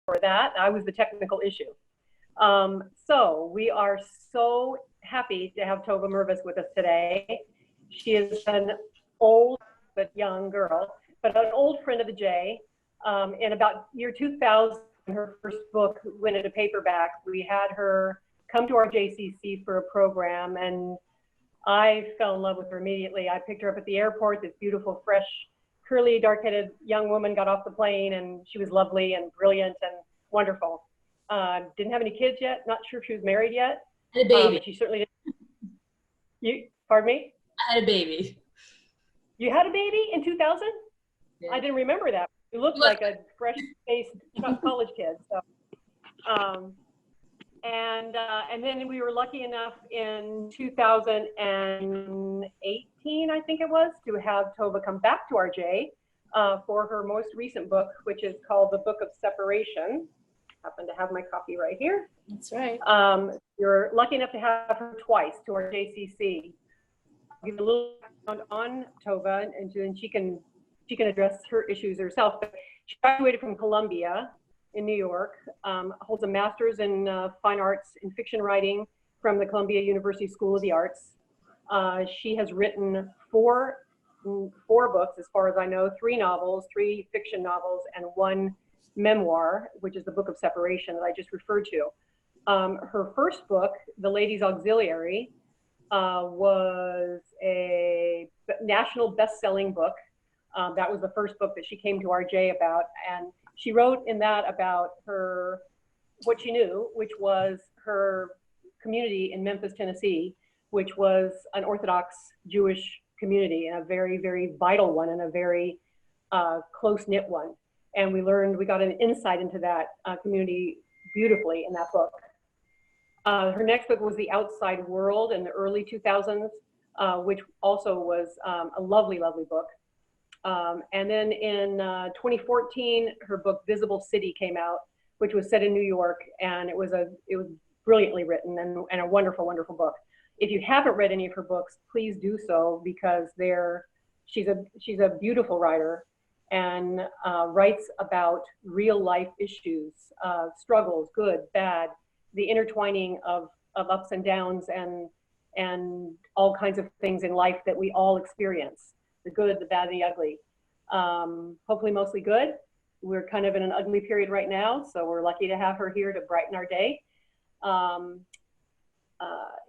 for that. I was the technical issue. So we are so happy to have Tova Mirvis with us today. She is an old but young girl, but an old friend of the J. In about year 2000, her first book went into paperback. We had her come to our JCC for a program, and I fell in love with her immediately. I picked her up at the airport. This beautiful, fresh, curly, dark-headed young woman got off the plane, and she was lovely and brilliant and wonderful. Didn't have any kids yet. Not sure if she was married yet. I had a baby. She certainly didn't. You, pardon me? I had a baby. You had a baby in 2000? Yeah. I didn't remember that. You looked like a fresh-faced college kid. So, and then we were lucky enough in 2018, I think it was, to have Tova come back to RJ for her most recent book, which is called The Book of Separation. I happen to have my copy right here. That's right. You're lucky enough to have her twice to our JCC. I'll give a little background on Tova, and then she can address her issues herself. But she graduated from Columbia in New York, holds a master's in fine arts in fiction writing from the Columbia University School of the Arts. She has written four books, as far as I know, 3 novels, 3 fiction novels, and 1 memoir, which is the Book of Separation that I just referred to. Her first book, The Ladies Auxiliary, was a national best-selling book. That was the first book that she came to RJ about, and she wrote in that about what she knew, which was her community in Memphis, Tennessee, which was an Orthodox Jewish community, and a very, very vital one, and a very close-knit one. And we got an insight into that community beautifully in that book. Her next book was The Outside World in the early 2000s, which also was a lovely, lovely book. And then in 2014, her book Visible City came out, which was set in New York, and it was brilliantly written and a wonderful, wonderful book. If you haven't read any of her books, please do so, because she's a beautiful writer, and writes about real life issues, struggles, good, bad, the intertwining of ups and downs, and all kinds of things in life that we all experience. The good, the bad, and the ugly. Hopefully mostly good. We're kind of in an ugly period right now, so we're lucky to have her here to brighten our day. I'm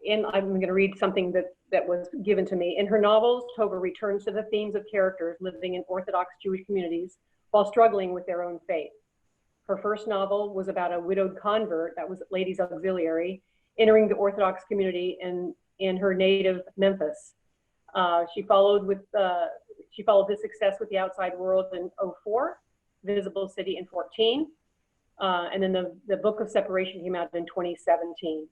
going to read something that was given to me. In her novels, Tova returns to the themes of characters living in Orthodox Jewish communities while struggling with their own faith. Her first novel was about a widowed convert, that was Ladies Auxiliary, entering the Orthodox community in her native Memphis. She followed this success with The Outside World in 2004, Visible City in 2014, and then the Book of Separation came out in 2017.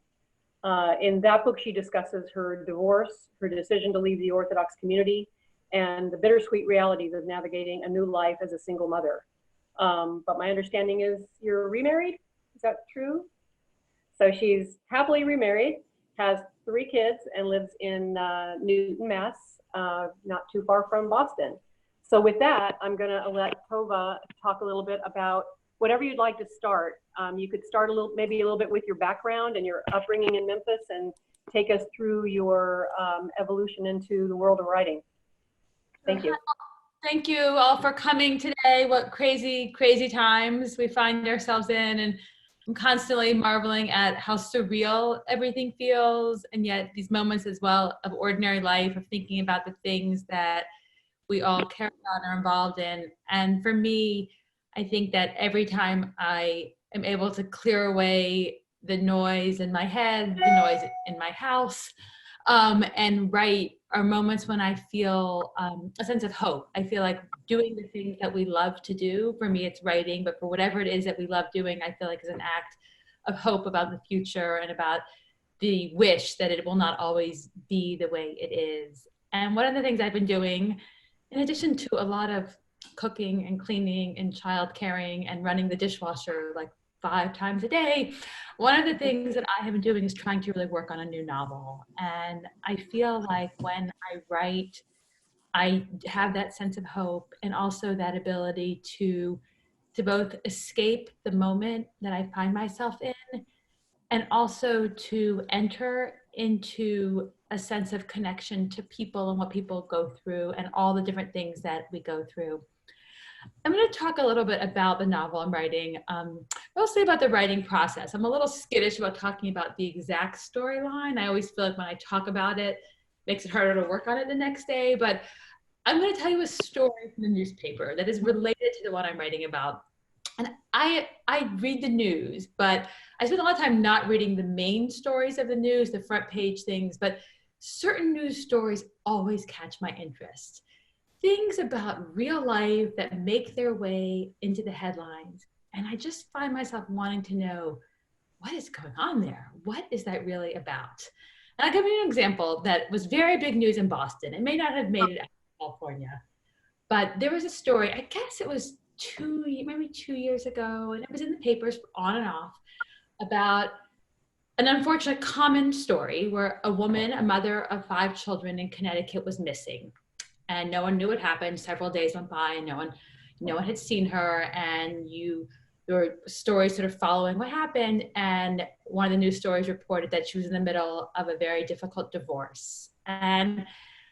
In that book, she discusses her divorce, her decision to leave the Orthodox community, and the bittersweet realities of navigating a new life as a single mother. But my understanding is you're remarried? Is that true? So she's happily remarried, has 3 kids, and lives in Newton, Mass, not too far from Boston. So with that, I'm going to let Tova talk a little bit about whatever you'd like to start. You could start maybe a little bit with your background and your upbringing in Memphis, and take us through your evolution into the world of writing. Thank you. Thank you all for coming today. What crazy, crazy times we find ourselves in, and I'm constantly marveling at how surreal everything feels, and yet these moments as well of ordinary life, of thinking about the things that we all care about and are involved in. And for me, I think that every time I am able to clear away the noise in my head, the noise in my house, and write, are moments when I feel a sense of hope. I feel like doing the things that we love to do. For me, it's writing, but for whatever it is that we love doing, I feel like is an act of hope about the future and about the wish that it will not always be the way it is. And one of the things I've been doing, in addition to a lot of cooking and cleaning and child caring and running the dishwasher like 5 times a day, one of the things that I have been doing is trying to really work on a new novel. And I feel like when I write, I have that sense of hope, and also that ability to to both escape the moment that I find myself in and also to enter into a sense of connection to people and what people go through and all the different things that we go through. I'm going to talk a little bit about the novel I'm writing, mostly about the writing process. I'm a little skittish about talking about the exact storyline. I always feel like when I talk about it, it makes it harder to work on it the next day. But I'm going to tell you a story from the newspaper that is related to the one I'm writing about. And I read the news, but I spend a lot of time not reading the main stories of the news, the front page things, but certain news stories always catch my interest. Things about real life that make their way into the headlines. And I just find myself wanting to know, what is going on there? What is that really about? And I'll give you an example that was very big news in Boston. It may not have made it out to California, but there was a story, I guess it was maybe 2 years ago, and it was in the papers on and off, about an unfortunate common story where a woman, a mother of 5 children in Connecticut, was missing. And no one knew what happened. Several days went by and no one had seen her. And there were stories sort of following what happened. And one of the news stories reported that she was in the middle of a very difficult divorce. And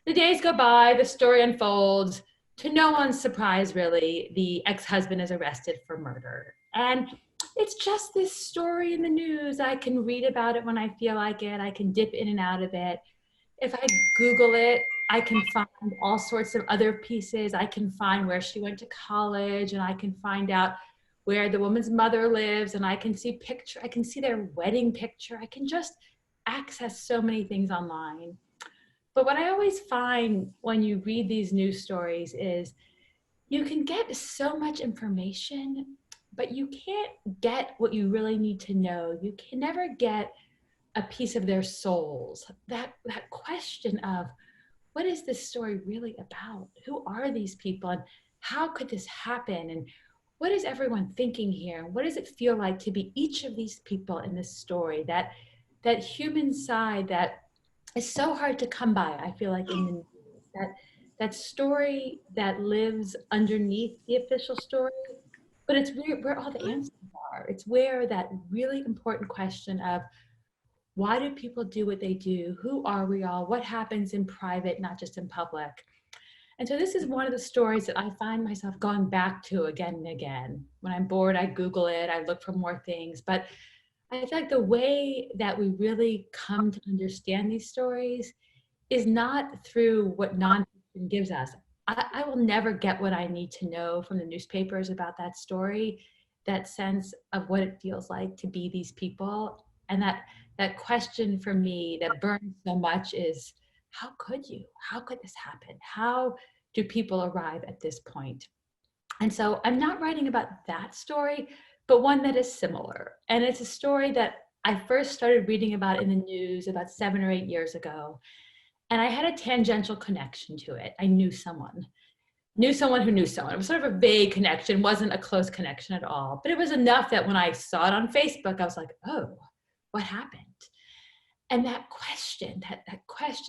the days go by, the story unfolds. To no one's surprise, really, the ex-husband is arrested for murder. And it's just this story in the news. I can read about it when I feel like it. I can dip in and out of it. If I Google it, I can find all sorts of other pieces. I can find where she went to college, and I can find out where the woman's mother lives, and I can see their wedding picture. I can just access so many things online. But what I always find when you read these news stories is you can get so much information, but you can't get what you really need to know. You can never get a piece of their souls. That question of, what is this story really about? Who are these people? And how could this happen? And what is everyone thinking here? What does it feel like to be each of these people in this story? That human side that is so hard to come by, I feel like, in the news. That story that lives underneath the official story, but it's where all the answers are. It's where that really important question of, why do people do what they do? Who are we all? What happens in private, not just in public? And so this is one of the stories that I find myself going back to again and again. When I'm bored, I Google it, I look for more things. But I feel like the way that we really come to understand these stories is not through what nonfiction gives us. I will never get what I need to know from the newspapers about that story, that sense of what it feels like to be these people. And that question for me that burns so much is, how could you? How could this happen? How do people arrive at this point? And so I'm not writing about that story, but one that is similar. And it's a story that I first started reading about in the news about 7 or 8 years ago. And I had a tangential connection to it. I knew someone who knew someone. It was sort of a vague connection, wasn't a close connection at all. But it was enough that when I saw it on Facebook, I was like, oh, what happened? And that question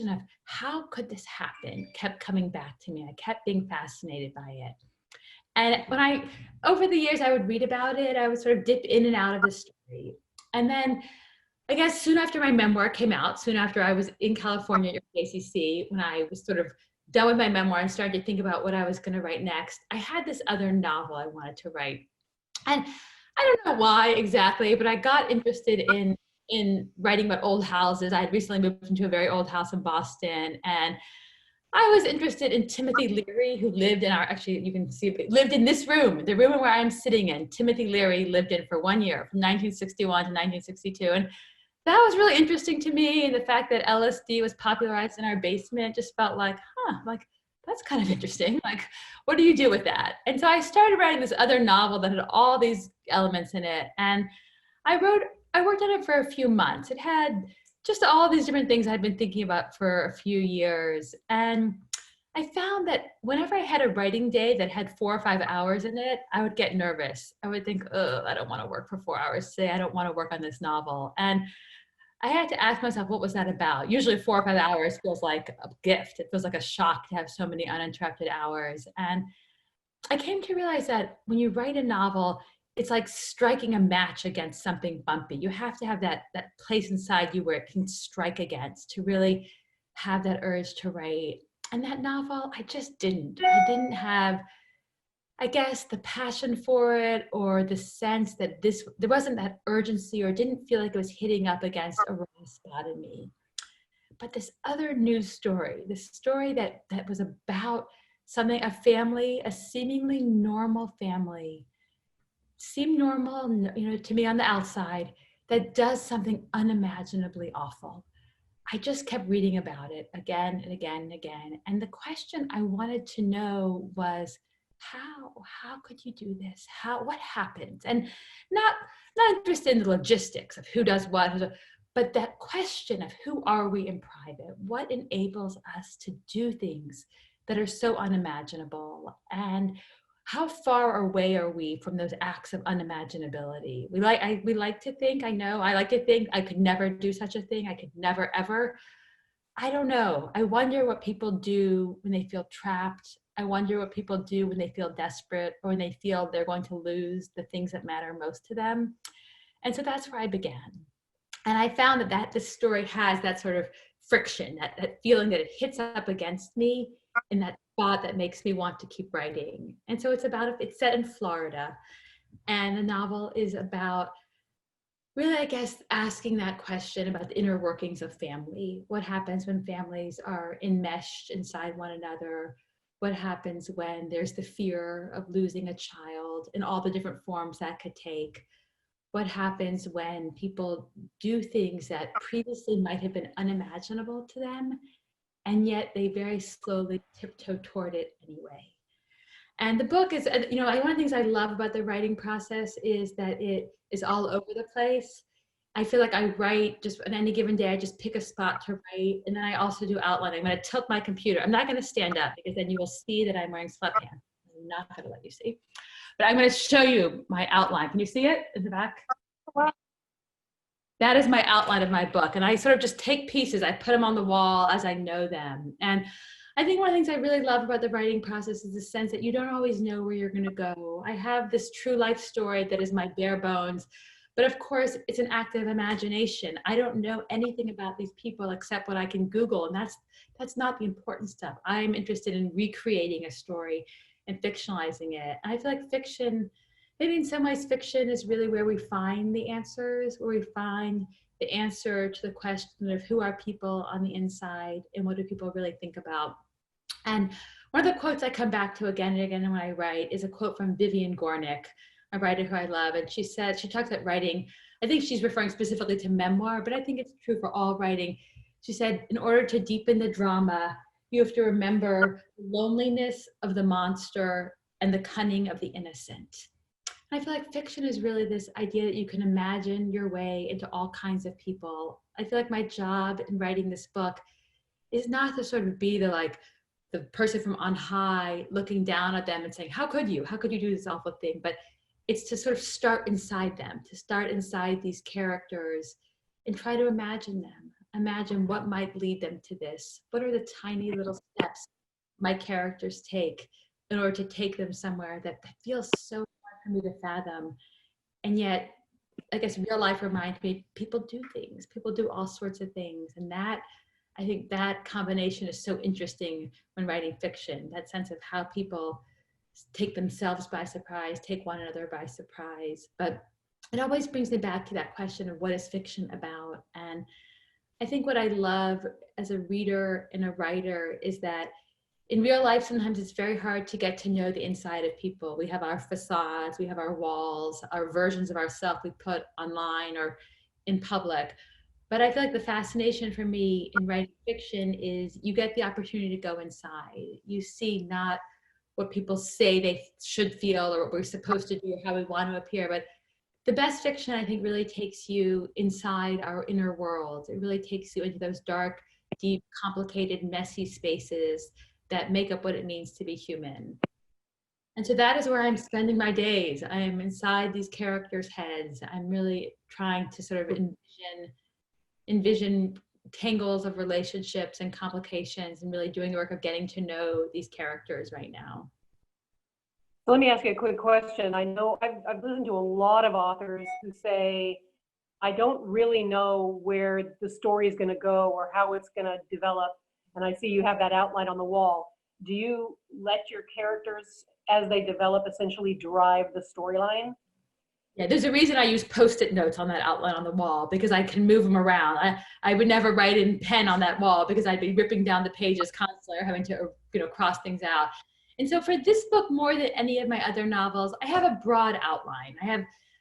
of how could this happen kept coming back to me. I kept being fascinated by it. And over the years, I would read about it. I would sort of dip in and out of the story. And then I guess soon after my memoir came out, soon after I was in California at JCC, when I was sort of done with my memoir and started to think about what I was going to write next, I had this other novel I wanted to write. And I don't know why exactly, but I got interested in writing about old houses. I had recently moved into a very old house in Boston, and I was interested in Timothy Leary, who lived lived in this room, the room where I'm sitting in. Timothy Leary lived in for 1 year, from 1961 to 1962. And that was really interesting to me. And the fact that LSD was popularized in our basement just felt like, that's kind of interesting. Like, what do you do with that? And so I started writing this other novel that had all these elements in it. And I worked on it for a few months. It had just all these different things I'd been thinking about for a few years. And I found that whenever I had a writing day that had 4 or 5 hours in it, I would get nervous. I would think, I don't want to work for 4 hours today. I don't want to work on this novel. And I had to ask myself, what was that about? Usually 4 or 5 hours feels like a gift. It feels like a shock to have so many uninterrupted hours. And I came to realize that when you write a novel, it's like striking a match against something bumpy. You have to have that place inside you where it can strike against to really have that urge to write. And that novel, I just didn't. I didn't have, I guess, the passion for it or the sense that there wasn't that urgency, or didn't feel like it was hitting up against a raw spot in me. But this other news story, this story that was about something, a family, a seemingly normal family, seemed normal, to me on the outside, that does something unimaginably awful. I just kept reading about it again and again and again. And the question I wanted to know was, how could you do this? What happened? And not interested in the logistics of who does what, but that question of who are we in private? What enables us to do things that are so unimaginable? And how far away are we from those acts of unimaginability? We like to think, I like to think I could never do such a thing. I could never, ever. I don't know. I wonder what people do when they feel trapped. I wonder what people do when they feel desperate, or when they feel they're going to lose the things that matter most to them. And so that's where I began. And I found that this story has that sort of friction, that feeling that it hits up against me in that spot that makes me want to keep writing. And so it's set in Florida. And the novel is about really, I guess, asking that question about the inner workings of family. What happens when families are enmeshed inside one another? What happens when there's the fear of losing a child and all the different forms that could take? What happens when people do things that previously might have been unimaginable to them, and yet they very slowly tiptoe toward it anyway? And the book is, one of the things I love about the writing process is that it is all over the place. I feel like I write just on any given day, I just pick a spot to write, and then I also do outlining. I'm going to tilt my computer. I'm not going to stand up because then you will see that I'm wearing sweatpants. I'm not going to let you see. But I'm going to show you my outline. Can you see it in the back? That is my outline of my book. And I sort of just take pieces, I put them on the wall as I know them. And I think one of the things I really love about the writing process is the sense that you don't always know where you're going to go. I have this true life story that is my bare bones, but of course it's an active imagination. I don't know anything about these people except what I can Google, and that's not the important stuff. I'm interested in recreating a story and fictionalizing it. And I feel like fiction, maybe in some ways fiction is really where we find the answers, where we find the answer to the question of who are people on the inside and what do people really think about. And one of the quotes I come back to again and again when I write is a quote from Vivian Gornick, a writer who I love. And she talks about writing, I think she's referring specifically to memoir, but I think it's true for all writing. She said, in order to deepen the drama, you have to remember the loneliness of the monster and the cunning of the innocent. I feel like fiction is really this idea that you can imagine your way into all kinds of people. I feel like my job in writing this book is not to sort of be the person from on high looking down at them and saying, how could you do this awful thing? But it's to sort of start inside them, to start inside these characters and try to imagine them. Imagine what might lead them to this. What are the tiny little steps my characters take in order to take them somewhere that feels so hard for me to fathom? And yet, I guess real life reminds me, people do things. People do all sorts of things. And that, I think that combination is so interesting when writing fiction, that sense of how people take themselves by surprise, take one another by surprise. But it always brings me back to that question of what is fiction about? And I think what I love as a reader and a writer is that in real life, sometimes it's very hard to get to know the inside of people. We have our facades, we have our walls, our versions of ourselves we put online or in public. But I feel like the fascination for me in writing fiction is you get the opportunity to go inside. You see not what people say they should feel or what we're supposed to do or how we want to appear, but the best fiction, I think, really takes you inside our inner world. It really takes you into those dark, deep, complicated, messy spaces that make up what it means to be human. And so that is where I'm spending my days. I am inside these characters' heads. I'm really trying to sort of envision tangles of relationships and complications and really doing the work of getting to know these characters right now. So let me ask you a quick question. I know I've listened to a lot of authors who say, I don't really know where the story is going to go or how it's going to develop. And I see you have that outline on the wall. Do you let your characters, as they develop, essentially drive the storyline? Yeah, there's a reason I use Post-it notes on that outline on the wall, because I can move them around. I would never write in pen on that wall because I'd be ripping down the pages constantly or having to, cross things out. And so for this book, more than any of my other novels, I have a broad outline.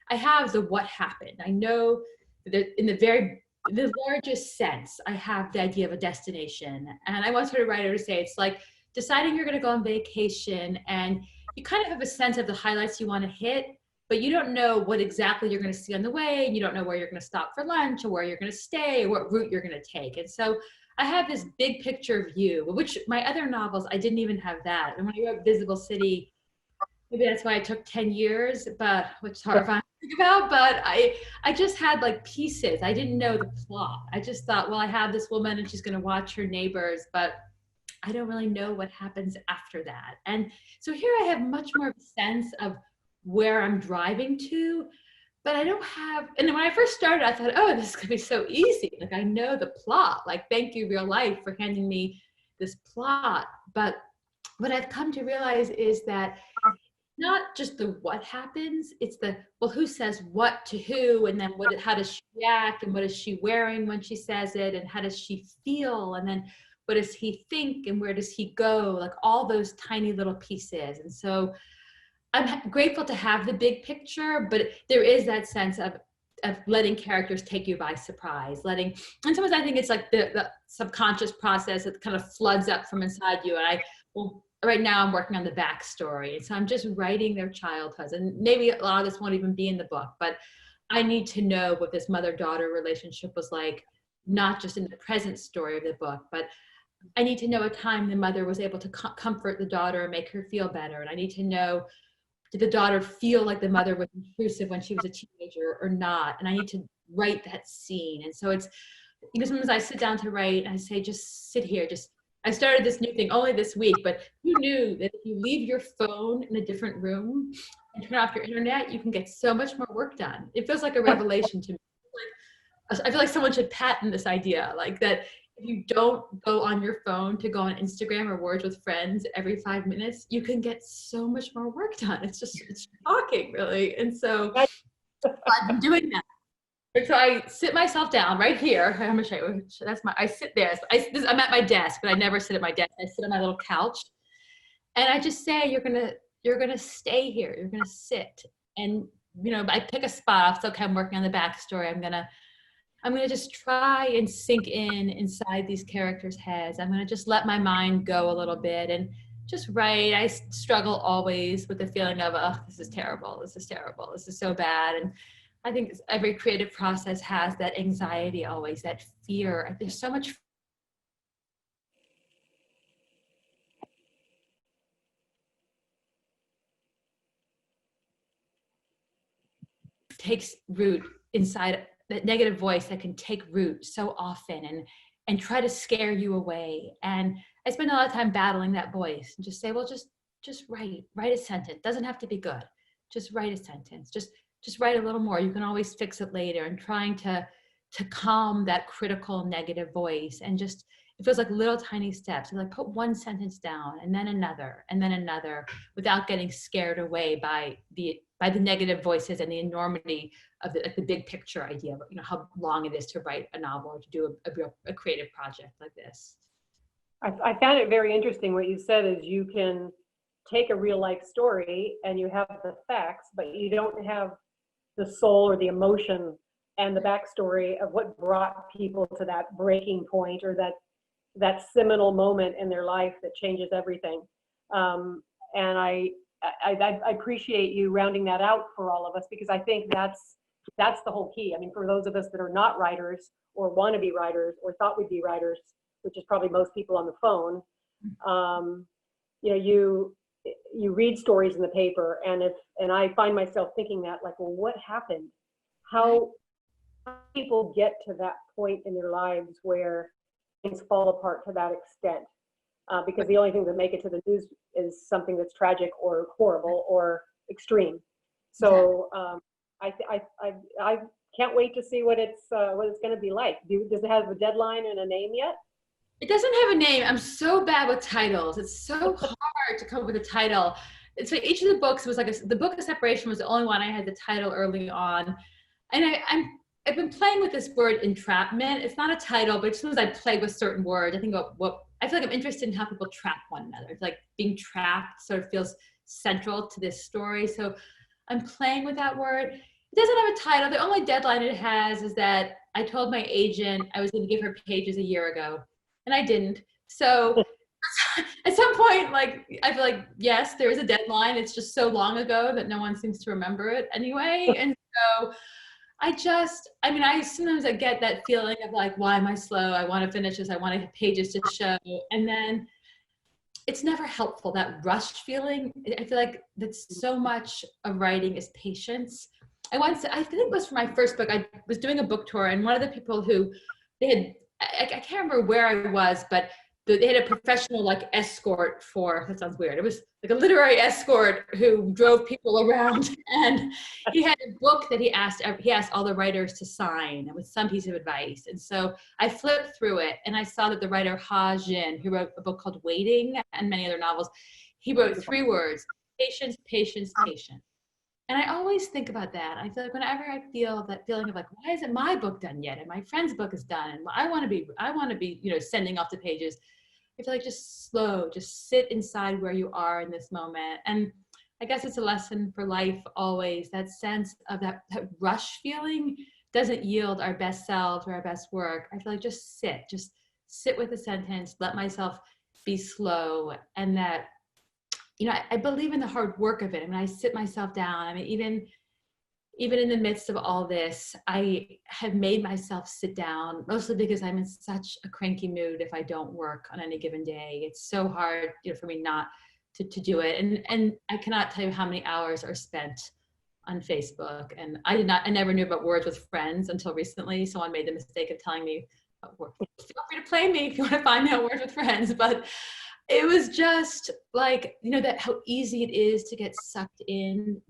I have the what happened. I know that in the largest sense, I have the idea of a destination. And I once heard a writer say it's like deciding you're going to go on vacation, and you kind of have a sense of the highlights you want to hit, but you don't know what exactly you're going to see on the way, and you don't know where you're going to stop for lunch or where you're going to stay or what route you're going to take. And so I have this big picture view, which my other novels, I didn't even have that. And when I wrote Visible City, maybe that's why it took 10 years, but which is horrifying to think about, but I just had like pieces. I didn't know the plot. I just thought, well, I have this woman and she's going to watch her neighbors, but I don't really know what happens after that. And so here I have much more of a sense of where I'm driving to, but I don't have, and when I first started, I thought, oh, this is gonna be so easy. Like I know the plot, like thank you real life for handing me this plot. But what I've come to realize is that not just the what happens, it's the, well, who says what to who, and then how does she react, and what is she wearing when she says it, and how does she feel, and then what does he think, and where does he go, like all those tiny little pieces. And so I'm grateful to have the big picture, but there is that sense of letting characters take you by surprise, and sometimes I think it's like the subconscious process that kind of floods up from inside you. And right now I'm working on the backstory. And so I'm just writing their childhoods, and maybe a lot of this won't even be in the book, but I need to know what this mother-daughter relationship was like, not just in the present story of the book, but I need to know a time the mother was able to comfort the daughter and make her feel better. And I need to know, did the daughter feel like the mother was intrusive when she was a teenager or not? And I need to write that scene. And so it's, sometimes I sit down to write and I say, just sit here. I started this new thing only this week, but who knew that if you leave your phone in a different room and turn off your internet, you can get so much more work done. It feels like a revelation to me. I feel like someone should patent this idea, like that if you don't go on your phone to go on Instagram or Words with Friends every 5 minutes, you can get so much more work done. It's shocking, really. And so I've been doing that. And so I sit myself down right here. I'm gonna show you. I sit there. I'm at my desk, but I never sit at my desk. I sit on my little couch, and I just say, you're gonna stay here. You're gonna sit, and I pick a spot. It's okay. I'm working on the backstory. I'm gonna just try and sink inside these characters' heads. I'm gonna just let my mind go a little bit and just write. I struggle always with the feeling of, oh, this is terrible. This is terrible. This is so bad. And I think every creative process has that anxiety always, that fear. There's so much takes root inside, that negative voice that can take root so often and try to scare you away. And I spend a lot of time battling that voice and just say, well, just write a sentence. Doesn't have to be good. Just write a sentence. Just write a little more. You can always fix it later. And trying to calm that critical negative voice, and just, it feels like little tiny steps. Like put one sentence down and then another without getting scared away by the negative voices and the enormity of the big picture idea of how long it is to write a novel or to do a creative project like this. I found it very interesting what you said is you can take a real life story and you have the facts, but you don't have the soul or the emotion and the backstory of what brought people to that breaking point or that seminal moment in their life that changes everything. And I appreciate you rounding that out for all of us, because I think that's the whole key. I mean, for those of us that are not writers or want to be writers or thought we'd be writers, which is probably most people on the phone, you read stories in the paper, and I find myself thinking that, like, well, what happened? How people get to that point in their lives where things fall apart to that extent? because the only things that make it to the news is something that's tragic or horrible or extreme. So I can't wait to see what it's going to be like. Does it have a deadline and a name yet? It doesn't have a name. I'm so bad with titles. It's so hard to come up with a title. So each of the books was like the Book of Separation was the only one I had the title early on, and I've been playing with this word entrapment. It's not a title, but as soon as I play with certain words, I think about what I feel like I'm interested in how people trap one another. It's like being trapped sort of feels central to this story. So I'm playing with that word. It doesn't have a title. The only deadline it has is that I told my agent I was going to give her pages a year ago, and I didn't. So at some point, like, I feel like, yes, there is a deadline. It's just so long ago that no one seems to remember it anyway. And so I sometimes I get that feeling of like, why am I slow? I want to finish this. I want pages to show. And then it's never helpful, that rushed feeling. I feel like that's so much of writing is patience. I think it was for my first book, I was doing a book tour, and one of the people who I can't remember where I was, but they had a professional like escort that sounds weird. It was like a literary escort who drove people around, and he had a book that he asked all the writers to sign with some piece of advice. And so I flipped through it, and I saw that the writer Ha Jin, who wrote a book called Waiting and many other novels, he wrote 3 words: patience, patience, patience. And I always think about that. I feel like whenever I feel that feeling of like, why isn't my book done yet? And my friend's book is done, and I want to be, sending off the pages. I feel like just slow, just sit inside where you are in this moment. And I guess it's a lesson for life always. That sense of that rush feeling doesn't yield our best selves or our best work. I feel like just sit with a sentence, let myself be slow, and that, I believe in the hard work of it. I mean, I sit myself down. I mean, even in the midst of all this, I have made myself sit down, mostly because I'm in such a cranky mood if I don't work on any given day. It's so hard, for me not to do it. And I cannot tell you how many hours are spent on Facebook. And I never knew about Words with Friends until recently. Someone made the mistake of telling me, feel free to play me if you want to find me on Words with Friends. But it was just like, that how easy it is to get sucked down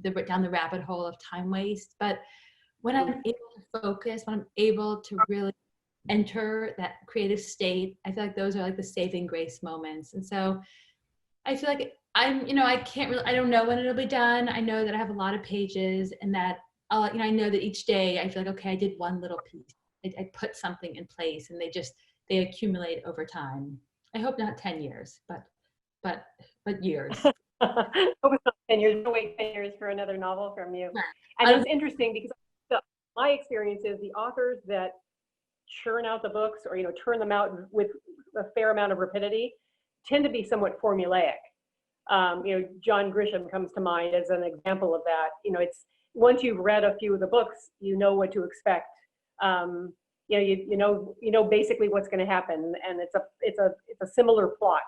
the rabbit hole of time waste. But when I'm able to focus, when I'm able to really enter that creative state, I feel like those are like the saving grace moments. And so I feel like I don't know when it'll be done. I know that I have a lot of pages, and that I know that each day I feel like, okay, I did one little piece. I put something in place, and they accumulate over time. I hope not 10 years, but years. Hope it's not 10 years. Don't wait 10 years for another novel from you. Yeah. And it's interesting because my experience is the authors that churn out the books or, churn them out with a fair amount of rapidity tend to be somewhat formulaic. John Grisham comes to mind as an example of that. It's once you've read a few of the books, you know what to expect. You know basically what's going to happen, and it's a similar plot,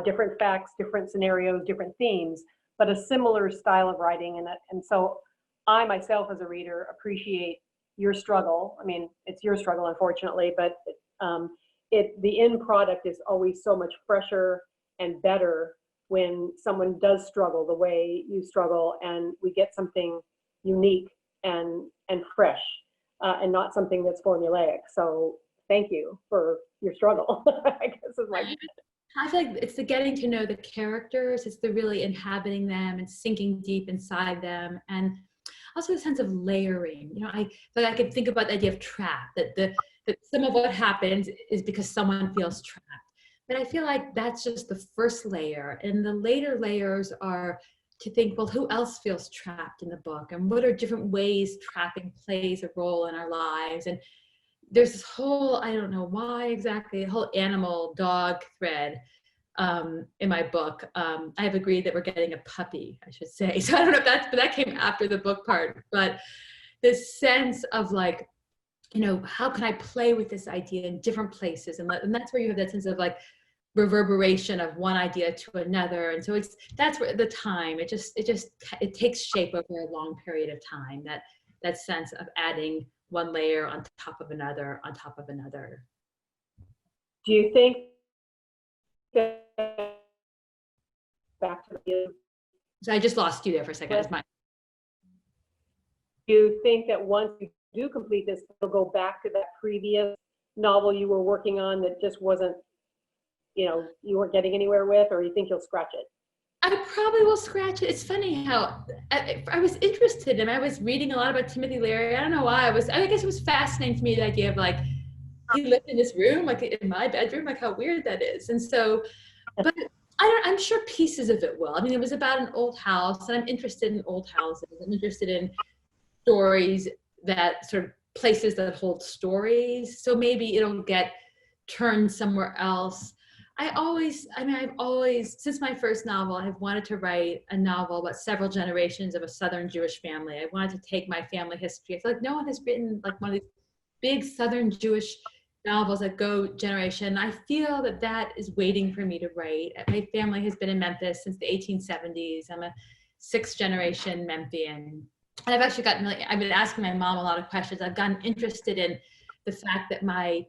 different facts, different scenarios, different themes, but a similar style of writing. And so I myself as a reader appreciate your struggle. I mean, it's your struggle, unfortunately, but the end product is always so much fresher and better when someone does struggle the way you struggle, and we get something unique and fresh. And not something that's formulaic. So thank you for your struggle, I guess is my. I feel like it's the getting to know the characters. It's the really inhabiting them and sinking deep inside them. And also the sense of layering. I feel like I could think about the idea of trap, that some of what happens is because someone feels trapped. But I feel like that's just the first layer. And the later layers are to think, well, who else feels trapped in the book? And what are different ways trapping plays a role in our lives? And there's this whole, I don't know why exactly, a whole animal dog thread in my book. I have agreed that we're getting a puppy, I should say. So I don't know if that came after the book part, but this sense of like, how can I play with this idea in different places? And that's where you have that sense of like, reverberation of one idea to another. And so that's where the time, it takes shape over a long period of time, that sense of adding one layer on top of another on top of another. Do you think back to you. So I just lost you there for a second. Do you think that once you do complete this, you'll go back to that previous novel you were working on that just wasn't, you weren't getting anywhere with, or you think you'll scratch it? I probably will scratch it. It's funny how I was interested and I was reading a lot about Timothy Leary. I don't know why. I guess it was fascinating to me, the idea of like, he lived in this room, like in my bedroom, like how weird that is. And so, but I'm sure pieces of it will. I mean, it was about an old house, and I'm interested in old houses. I'm interested in stories that sort of places that hold stories. So maybe it'll get turned somewhere else. I've always, since my first novel, I've wanted to write a novel about several generations of a Southern Jewish family. I wanted to take my family history. I feel like no one has written like one of these big Southern Jewish novels that go generation. I feel that that is waiting for me to write. My family has been in Memphis since the 1870s. I'm a 6th generation Memphian. And I've actually I've been asking my mom a lot of questions. I've gotten interested in the fact that my,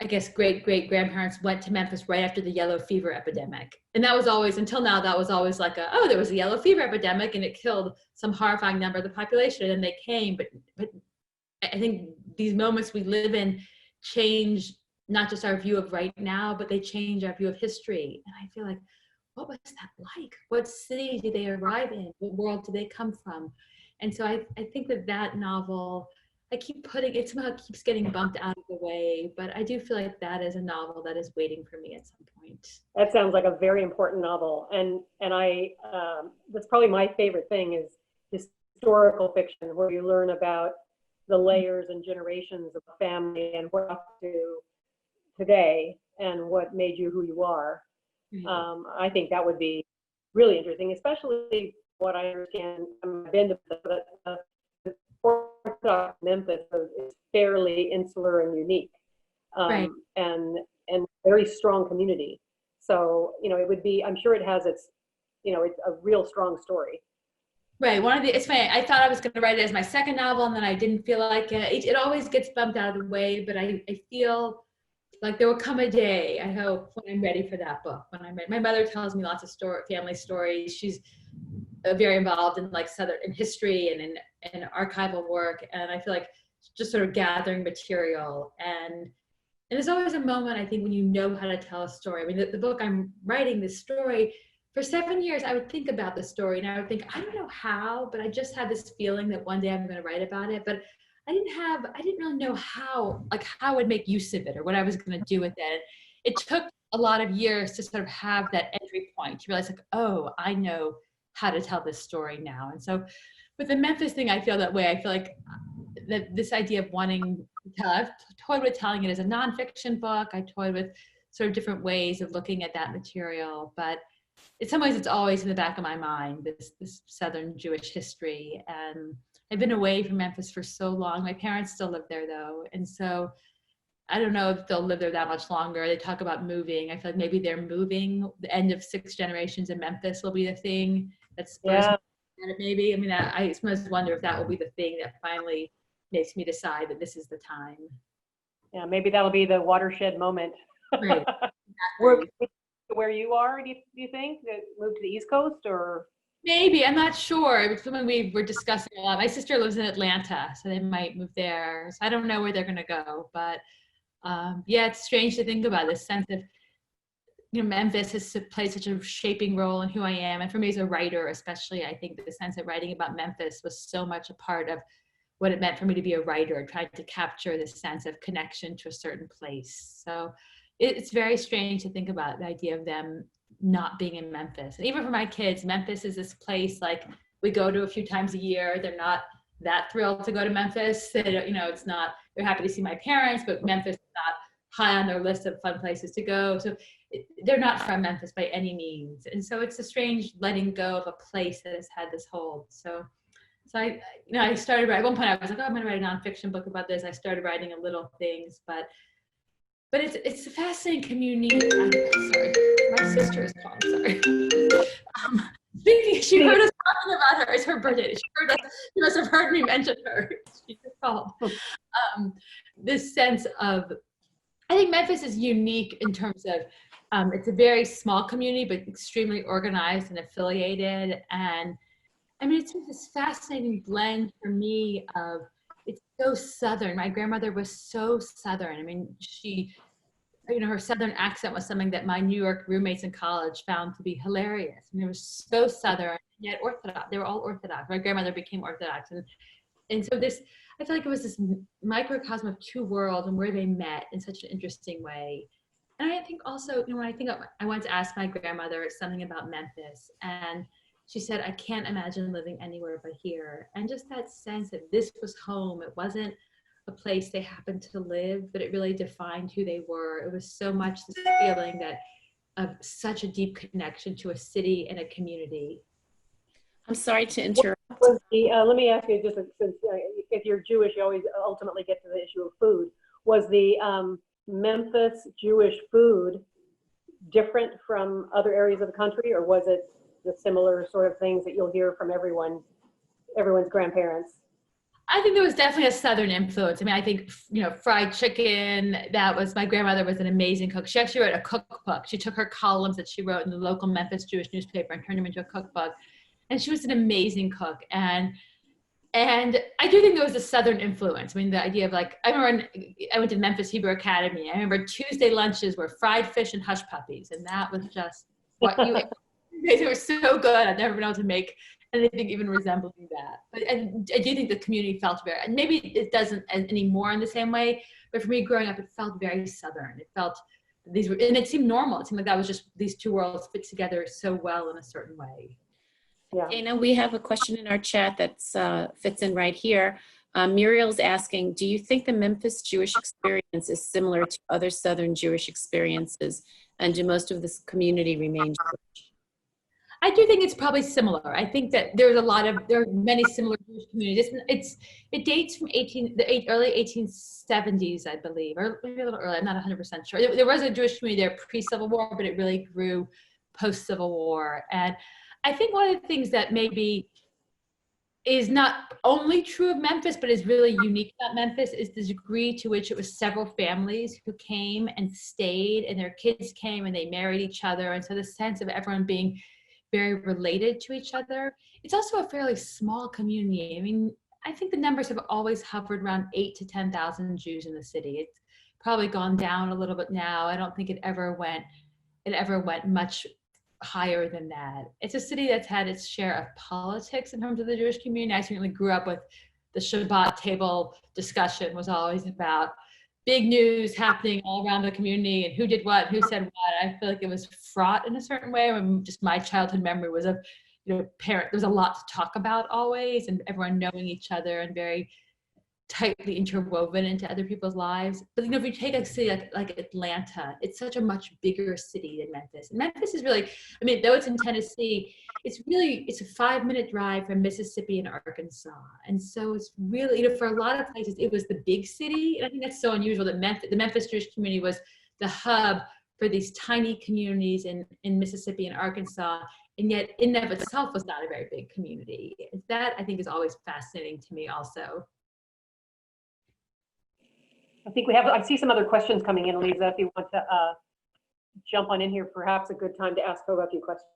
I guess, great-great-grandparents went to Memphis right after the yellow fever epidemic. And that was always, until now, that was always like there was a yellow fever epidemic and it killed some horrifying number of the population, and they came. But I think these moments we live in change not just our view of right now, but they change our view of history. And I feel like, what was that like? What city did they arrive in? What world did they come from? And so I think that novel, I keep putting it, somehow keeps getting bumped out of the way, but I do feel like that is a novel that is waiting for me at some point. That sounds like a very important novel. And I, that's probably my favorite thing, is historical fiction, where you learn about the layers and generations of a family and what up to today and what made you who you are. Mm-hmm. I think that would be really interesting, especially what I understand. I've been to the Orthodox Memphis is fairly insular and unique, right. and very strong community. So it would be. I'm sure it has its, it's a real strong story. Right. It's funny. I thought I was going to write it as my second novel, and then I didn't feel like it. It always gets bumped out of the way, but I feel like there will come a day, I hope, when I'm ready for that book. When I'm ready. My mother tells me lots of family stories. She's very involved in in history and in archival work, and I feel like just sort of gathering material. And there's always a moment, I think, when you know how to tell a story. I mean, the book I'm writing, this story. For 7 years, I would think about the story, and I would think, I don't know how, but I just had this feeling that one day I'm going to write about it. But I didn't really know how I would make use of it or what I was going to do with it. It took a lot of years to sort of have that entry point, to realize I know how to tell this story now. And so with the Memphis thing, I feel that way. I feel like that this idea of wanting to tell, I've toyed with telling it as a nonfiction book. I toyed with sort of different ways of looking at that material, but in some ways it's always in the back of my mind, this Southern Jewish history. And I've been away from Memphis for so long. My parents still live there though. And so I don't know if they'll live there that much longer. They talk about moving. I feel like maybe they're moving. The end of 6 generations in Memphis will be the thing that spurs me. Maybe. I mean, I sometimes wonder if that will be the thing that finally makes me decide that this is the time. Yeah, maybe that'll be the watershed moment. Right. Where you are, do you think, that move to the East Coast, or? Maybe, I'm not sure. It's something we were discussing a lot. My sister lives in Atlanta, so they might move there. So I don't know where they're going to go, but it's strange to think about this sense of, Memphis has played such a shaping role in who I am. And for me as a writer, especially, I think the sense that writing about Memphis was so much a part of what it meant for me to be a writer, trying to capture this sense of connection to a certain place. So it's very strange to think about the idea of them not being in Memphis. And even for my kids, Memphis is this place we go to a few times a year. They're not that thrilled to go to Memphis. They don't, it's not, they're happy to see my parents, but Memphis is not high on their list of fun places to go. So they're not from Memphis by any means. And so it's a strange letting go of a place that has had this hold. So I started, at one point I was like, I'm going to write a nonfiction book about this. I started writing a little things, but it's a fascinating community. I'm sorry, my sister is calling. Sorry. She heard us talking about her. It's her birthday. She must have heard me mention her. She just called. This sense of I think Memphis is unique in terms of it's a very small community, but extremely organized and affiliated. And I mean, it's just this fascinating blend for me of it's so Southern. My grandmother was so Southern. I mean, her Southern accent was something that my New York roommates in college found to be hilarious. And it was so Southern, yet Orthodox. They were all Orthodox. My grandmother became Orthodox. And so I feel like it was this microcosm of two worlds and where they met in such an interesting way. And I think also, when I think of, I once asked my grandmother something about Memphis, and she said, I can't imagine living anywhere but here. And just that sense that this was home. It wasn't a place they happened to live, but it really defined who they were. It was so much this feeling that of such a deep connection to a city and a community. I'm sorry to interrupt. Let me ask you, just since if you're Jewish, you always ultimately get to the issue of food. Was the Memphis Jewish food different from other areas of the country, or was it the similar sort of things that you'll hear from everyone's grandparents? I think there was definitely a Southern influence. I mean, I think, fried chicken, my grandmother was an amazing cook. She actually wrote a cookbook. She took her columns that she wrote in the local Memphis Jewish newspaper and turned them into a cookbook. And she was an amazing cook. And I do think there was a Southern influence. I mean, the idea of I remember I went to Memphis Hebrew Academy. I remember Tuesday lunches were fried fish and hush puppies. And that was just what you ate. They were so good. I've never been able to make anything even resembling that. But I do think the community felt very, and maybe it doesn't anymore in the same way, but for me growing up, it felt very Southern. It felt and it seemed normal. It seemed like that was just these two worlds fit together so well in a certain way. Yeah. Dana, we have a question in our chat that fits in right here. Muriel's asking, do you think the Memphis Jewish experience is similar to other Southern Jewish experiences? And do most of this community remain Jewish? I do think it's probably similar. I think that there are many similar Jewish communities. It dates from the early 1870s, I believe, or maybe a little early. I'm not 100% sure. There was a Jewish community there pre-Civil War, but it really grew post-Civil War. And I think one of the things that maybe is not only true of Memphis, but is really unique about Memphis is the degree to which it was several families who came and stayed, and their kids came and they married each other. And so the sense of everyone being very related to each other. It's also a fairly small community. I mean, I think the numbers have always hovered around 8,000 to 10,000 Jews in the city. It's probably gone down a little bit now. I don't think it ever went much higher than that. It's a city that's had its share of politics in terms of the Jewish community. I certainly grew up with the Shabbat table discussion was always about big news happening all around the community and who did what, who said what. I feel like it was fraught in a certain way. Just my childhood memory was of, there was a lot to talk about always, and everyone knowing each other and very tightly interwoven into other people's lives. But if you take a city like Atlanta, it's such a much bigger city than Memphis. And Memphis is really, though it's in Tennessee, it's a 5-minute drive from Mississippi and Arkansas. And so it's really, for a lot of places, it was the big city. And I think that's so unusual that the Memphis Jewish community was the hub for these tiny communities in Mississippi and Arkansas. And yet in and of itself was not a very big community. That I think is always fascinating to me also. I see some other questions coming in, Lisa, if you want to jump on in here, perhaps a good time to ask Tova a few questions.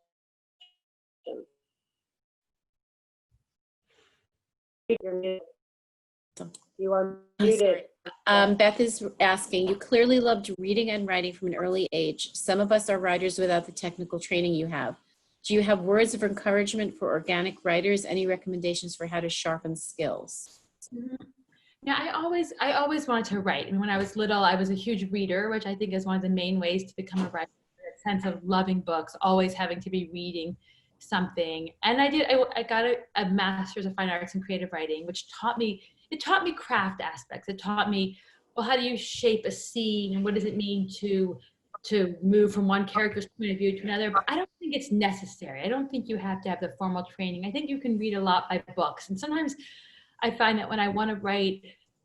You are muted. Beth is asking, you clearly loved reading and writing from an early age. Some of us are writers without the technical training you have. Do you have words of encouragement for organic writers? Any recommendations for how to sharpen skills? Yeah, I always wanted to write. When I was little, I was a huge reader, which I think is one of the main ways to become a writer, a sense of loving books, always having to be reading something. And I got a master's of fine arts and creative writing, which taught me craft aspects. It taught me, well, how do you shape a scene and what does it mean to move from one character's point of view to another? But I don't think it's necessary. I don't think you have to have the formal training. I think you can read a lot by books. And sometimes I find that when I want to write,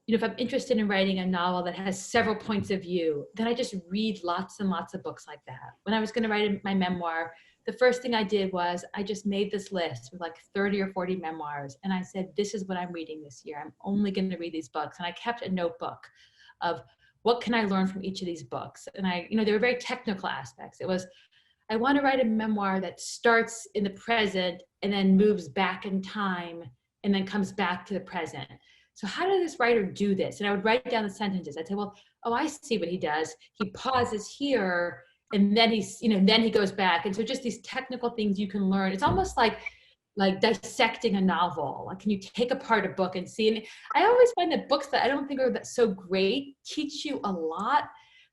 if I'm interested in writing a novel that has several points of view, then I just read lots and lots of books like that. When I was going to write my memoir, the first thing I did was I just made this list with like 30 or 40 memoirs. And I said, this is what I'm reading this year. I'm only going to read these books. And I kept a notebook of what can I learn from each of these books? And there were very technical aspects. It was, I want to write a memoir that starts in the present and then moves back in time and then comes back to the present. So how did this writer do this? And I would write down the sentences. I'd say, well, oh, I see what he does. He pauses here and then then he goes back. And so just these technical things you can learn. It's almost like dissecting a novel. Like, can you take apart a book and see? And I always find that books that I don't think are that so great teach you a lot,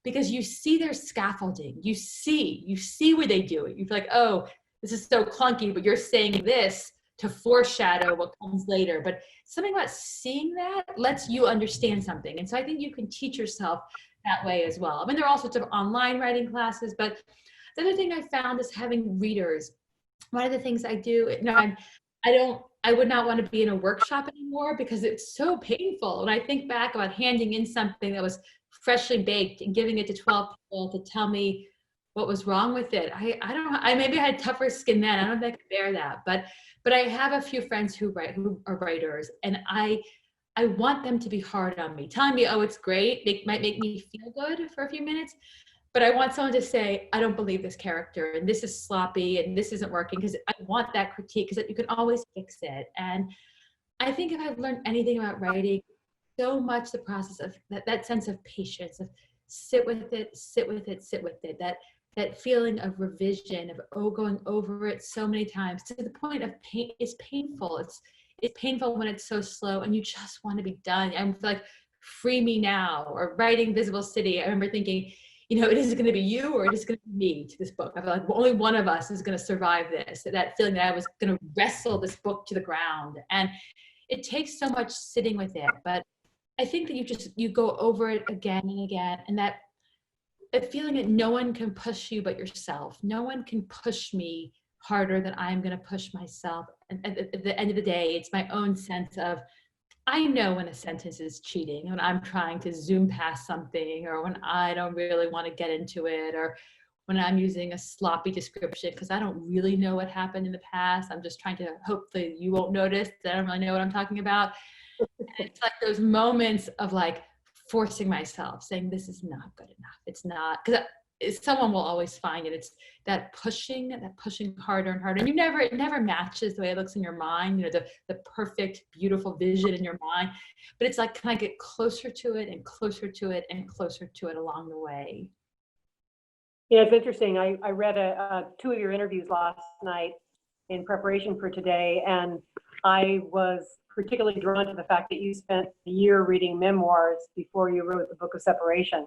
because you see their scaffolding. You see where they do it. You feel like, oh, this is so clunky, but you're saying this to foreshadow what comes later. But something about seeing that lets you understand something. And so I think you can teach yourself that way as well. I mean, there are all sorts of online writing classes, but the other thing I found is having readers. One of the things I do, I would not want to be in a workshop anymore because it's so painful. When I think back about handing in something that was freshly baked and giving it to 12 people to tell me what was wrong with it. I don't know. Maybe I had tougher skin then. I don't think I could bear that. But I have a few friends who are writers, and I want them to be hard on me, telling me, oh, it's great. It might make me feel good for a few minutes. But I want someone to say, I don't believe this character, and this is sloppy, and this isn't working, because I want that critique, because you can always fix it. And I think if I've learned anything about writing, so much the process of that sense of patience, of sit with it, that feeling of revision, of going over it so many times to the point of pain. It's painful. It's painful when it's so slow and you just want to be done. I'm like, free me now. Or writing Visible City, I remember thinking, it is going to be you or it is going to be me to this book. I feel like only one of us is going to survive this. That feeling that I was going to wrestle this book to the ground. And it takes so much sitting with it. But I think that you go over it again and again. And that feeling that no one can push you but yourself. No one can push me harder than I'm going to push myself. And at the end of the day, it's my own sense of, I know when a sentence is cheating, when I'm trying to zoom past something, or when I don't really want to get into it, or when I'm using a sloppy description because I don't really know what happened in the past. I'm just trying to, hopefully you won't notice that I don't really know what I'm talking about. And it's like those moments of like forcing myself, saying this is not good enough. It's not, because someone will always find it. It's that pushing harder and harder. And it never matches the way it looks in your mind, the perfect, beautiful vision in your mind. But it's like, can I get closer to it and closer to it and closer to it along the way? Yeah, it's interesting. I read two of your interviews last night in preparation for today, and I was particularly drawn to the fact that you spent a year reading memoirs before you wrote the Book of Separation.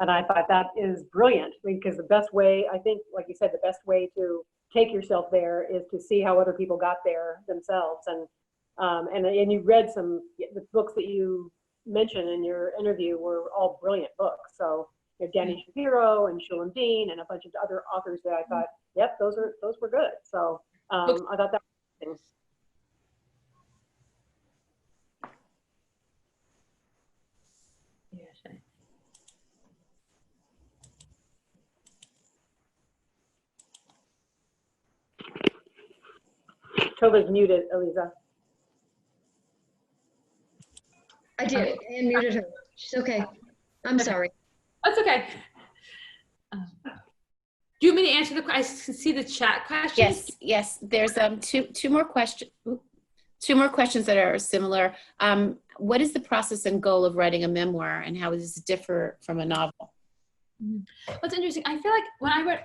And I thought that is brilliant, because the best way, I think, like you said, the best way to take yourself there is to see how other people got there themselves. And you read the books that you mentioned in your interview were all brilliant books. So Danny Shapiro and Shulam Dean and a bunch of other authors that I thought, yep, those were good. So I thought that was interesting. Tova's muted, Eliza. I did, and muted her. She's okay. I'm sorry. That's okay. Do you want me to answer the question? I can see the chat questions. Yes. There's two more questions. Two more questions that are similar. What is the process and goal of writing a memoir, and how does it differ from a novel? What's interesting, I feel like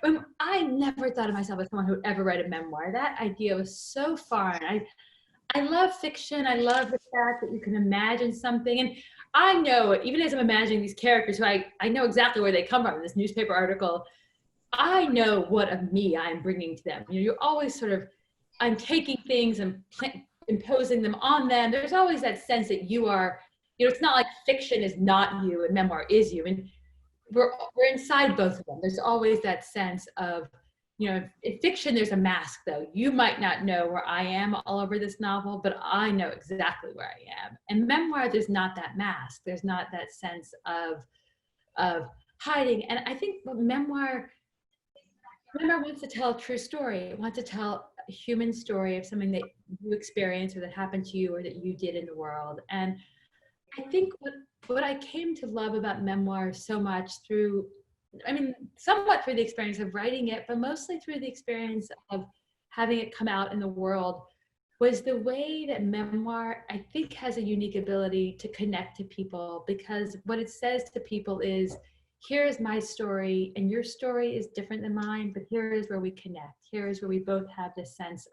when I never thought of myself as someone who would ever write a memoir. That idea was so foreign. I love fiction. I love the fact that you can imagine something. And I know, even as I'm imagining these characters, who I know exactly where they come from, this newspaper article, I know what of me I'm bringing to them. You're always sort of, I'm taking things and imposing them on them. There's always that sense that you are, it's not like fiction is not you and memoir is you. And we're inside both of them. There's always that sense of, in fiction, there's a mask though. You might not know where I am all over this novel, but I know exactly where I am. And memoir, there's not that mask. There's not that sense of hiding. And I think memoir wants to tell a true story. It wants to tell a human story of something that you experienced or that happened to you or that you did in the world. And I think what I came to love about memoirs so much through, I mean, somewhat through the experience of writing it, but mostly through the experience of having it come out in the world, was the way that memoir, I think, has a unique ability to connect to people, because what it says to people is, here's my story and your story is different than mine, but here is where we connect. Here is where we both have this sense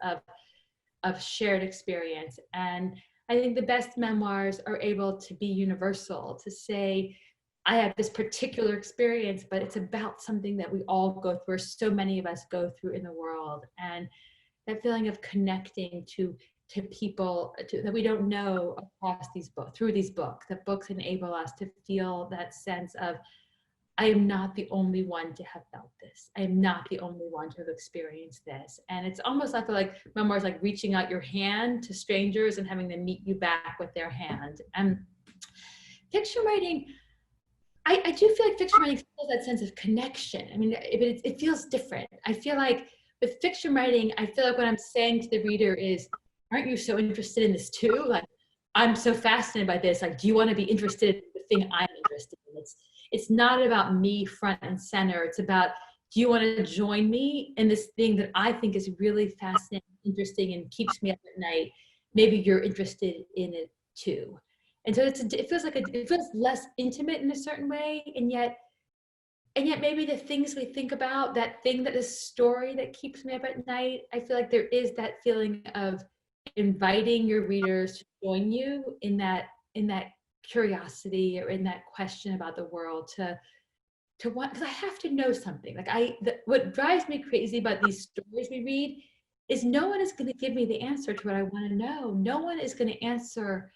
of shared experience. And I think the best memoirs are able to be universal, to say, I have this particular experience, but it's about something that we all go through, or so many of us go through in the world. And that feeling of connecting to people that we don't know across these books, through these books, that books enable us to feel that sense of, I am not the only one to have felt this. I am not the only one to have experienced this. And it's almost like memoirs, like reaching out your hand to strangers and having them meet you back with their hand. And fiction writing, I do feel like fiction writing feels that sense of connection. I mean, it feels different. I feel like with fiction writing, I feel like what I'm saying to the reader is, aren't you so interested in this too? Like, I'm so fascinated by this. Like, do you want to be interested in the thing I'm interested in? It's not about me front and center. It's about, do you want to join me in this thing that I think is really fascinating, interesting, and keeps me up at night? Maybe you're interested in it too. And so it feels less intimate in a certain way, and yet maybe the things we think about, that thing, that this story that keeps me up at night, I feel like there is that feeling of inviting your readers to join you in that curiosity, or in that question about the world, to want, because I have to know something. Like what drives me crazy about these stories we read is no one is going to give me the answer to what I want to know. No one is going to answer,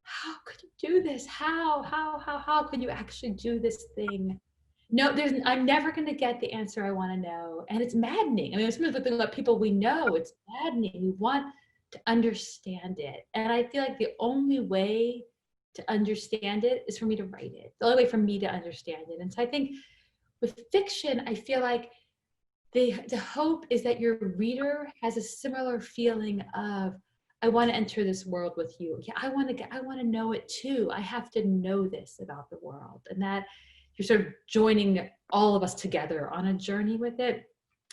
how could you do this? How can you actually do this thing? No, I'm never going to get the answer I want to know. And it's maddening. I mean, sometimes we think about people we know, it's maddening. We want to understand it. And I feel like the only way to understand it is for me to write it. The only way for me to understand it. And so I think with fiction, I feel like the hope is that your reader has a similar feeling of, I want to enter this world with you. Yeah, I want to know it too. I have to know this about the world. And that you're sort of joining all of us together on a journey with it.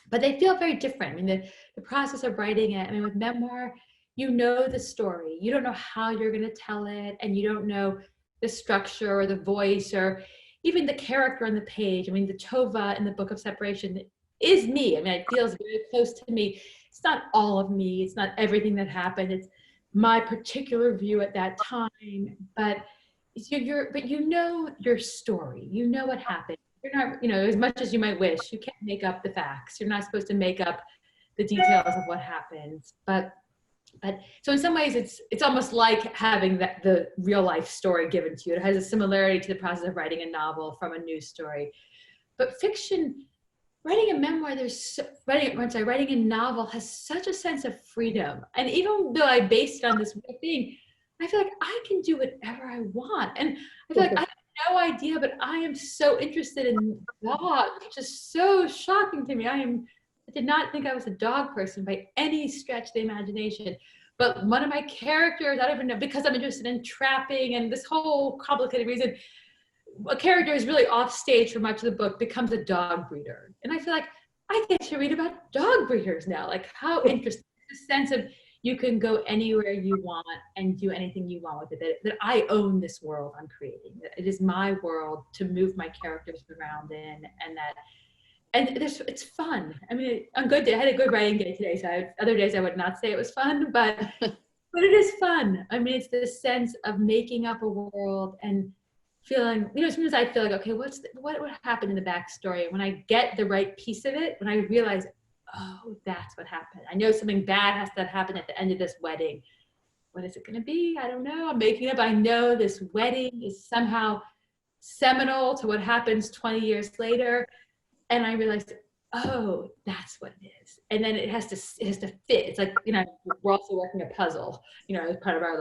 But they feel very different. I mean, the process of writing it, I mean, with memoir, you know the story. You don't know how you're going to tell it, and you don't know the structure or the voice or even the character on the page. I mean, the Tova in the Book of Separation is me. I mean, it feels very close to me. It's not all of me. It's not everything that happened. It's my particular view at that time. But you know your story. You know what happened. You're not, as much as you might wish, you can't make up the facts. You're not supposed to make up the details of what happens. But so in some ways, it's almost like having the real life story given to you. It has a similarity to the process of writing a novel from a news story. But fiction, writing a memoir, writing a novel has such a sense of freedom. And even though I based it on this real thing, I feel like I can do whatever I want. And I feel like I have no idea, but I am so interested in dogs, which is so shocking to me. I did not think I was a dog person by any stretch of the imagination. But one of my characters, I don't even know, because I'm interested in trapping and this whole complicated reason, a character is really off stage for much of the book, becomes a dog breeder. And I feel like I get to read about dog breeders now. Like, how interesting. The sense of you can go anywhere you want and do anything you want with it, that I own this world I'm creating. That it is my world to move my characters around in, and it's fun. I mean, I had a good writing day today, so other days I would not say it was fun, but it is fun. I mean, it's this sense of making up a world and feeling, sometimes I feel like, okay, what happened in the backstory? When I get the right piece of it, when I realize, oh, that's what happened. I know something bad has to happen at the end of this wedding. What is it going to be? I don't know. I'm making it up. I know this wedding is somehow seminal to what happens 20 years later. And I realized, oh, that's what it is. And then it has to fit. It's like, we're also working a puzzle, as part of our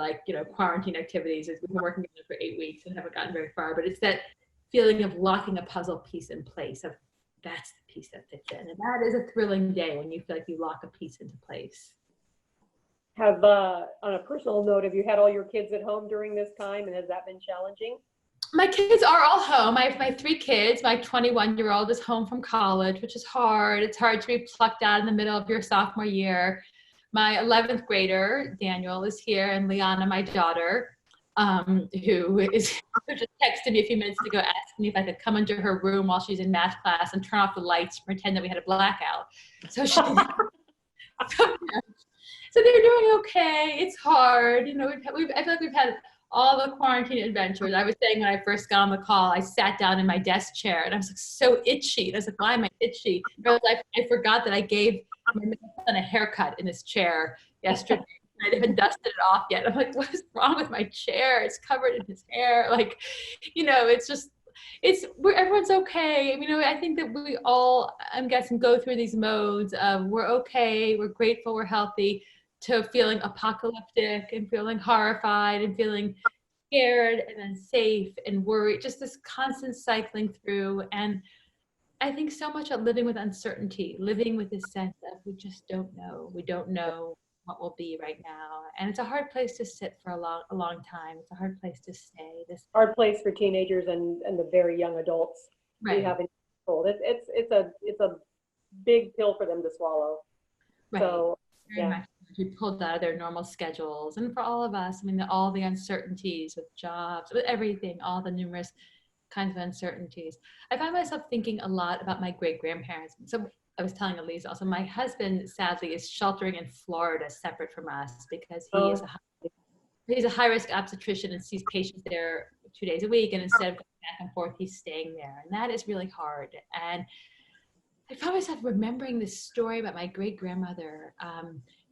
quarantine activities. We've been working on it for 8 weeks and haven't gotten very far, but it's that feeling of locking a puzzle piece in place, of that's the piece that fits in. And that is a thrilling day when you feel like you lock a piece into place. Have, on a personal note, have you had all your kids at home during this time, and has that been challenging? My kids are all home. I have my 3 kids. My 21-year-old is home from college, which is hard. It's hard to be plucked out in the middle of your sophomore year. My 11th grader, Daniel, is here, and Liana, my daughter, who just texted me a few minutes ago asking me if I could come into her room while she's in math class and turn off the lights and pretend that we had a blackout. So she So they're doing okay. It's hard. You know, I feel like we've had all the quarantine adventures. I was saying when I first got on the call, I sat down in my desk chair and I was like so itchy. And I was like, why am I itchy? I forgot that I gave my son a haircut in this chair yesterday. I haven't dusted it off yet. I'm like, what is wrong with my chair? It's covered in his hair. Like, you know, everyone's okay. You know, I think that we all, I'm guessing, go through these modes of we're okay, we're grateful, we're healthy, to feeling apocalyptic and feeling horrified and feeling scared and then safe and worried, just this constant cycling through. And I think so much of living with uncertainty, living with this sense of we just don't know. We don't know what will be right now. And it's a hard place to sit for a long time. It's a hard place to stay. This hard place for teenagers and the very young adults right. we haven't told. It's a big pill for them to swallow. Right. So very much be pulled out of their normal schedules. And for all of us, I mean, all the uncertainties with jobs, with everything, all the numerous kinds of uncertainties. I find myself thinking a lot about my great-grandparents. So I was telling Elise also, my husband sadly is sheltering in Florida separate from us because he's a high-risk obstetrician and sees patients there 2 days a week. And instead of going back and forth, he's staying there. And that is really hard. And I found myself remembering this story about my great-grandmother,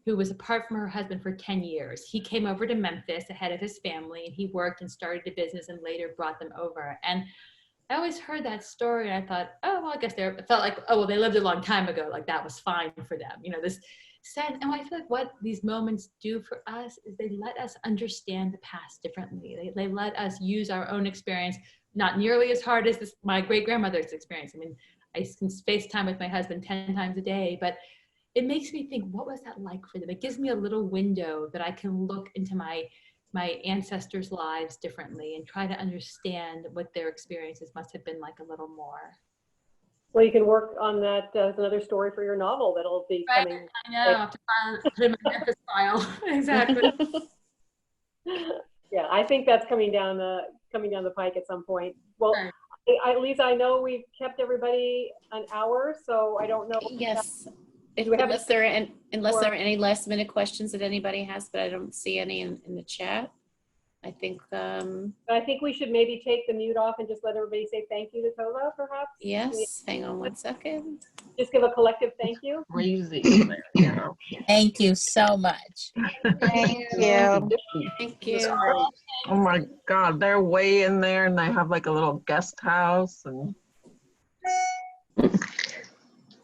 who was apart from her husband for 10 years. He came over to Memphis ahead of his family, and he worked and started a business and later brought them over. And I always heard that story, and I thought, oh, well, I guess it felt like, oh, well, they lived a long time ago. Like that was fine for them. You know, this sense. And I feel like what these moments do for us is they let us understand the past differently. They let us use our own experience, not nearly as hard as my great-grandmother's experience. I mean, I can FaceTime with my husband 10 times a day, but it makes me think, what was that like for them? It gives me a little window that I can look into my ancestors' lives differently and try to understand what their experiences must have been like a little more. Well, you can work on that as another story for your novel that'll be coming. I know, I have to put in my Memphis file. Exactly. Yeah, I think that's coming down the pike at some point. Well, right. Lisa, I know we've kept everybody an hour, so I don't know. Yes. Unless there are any last minute questions that anybody has, but I don't see any in the chat. I think we should maybe take the mute off and just let everybody say thank you to Tova, perhaps. Yes. Hang on one second. Just give a collective thank you. Crazy. Thank you so much. Thank you. Thank you. Oh my God, they're way in there, and they have like a little guest house and.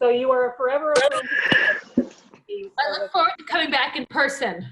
So you are forever a friend. I look forward to coming back in person.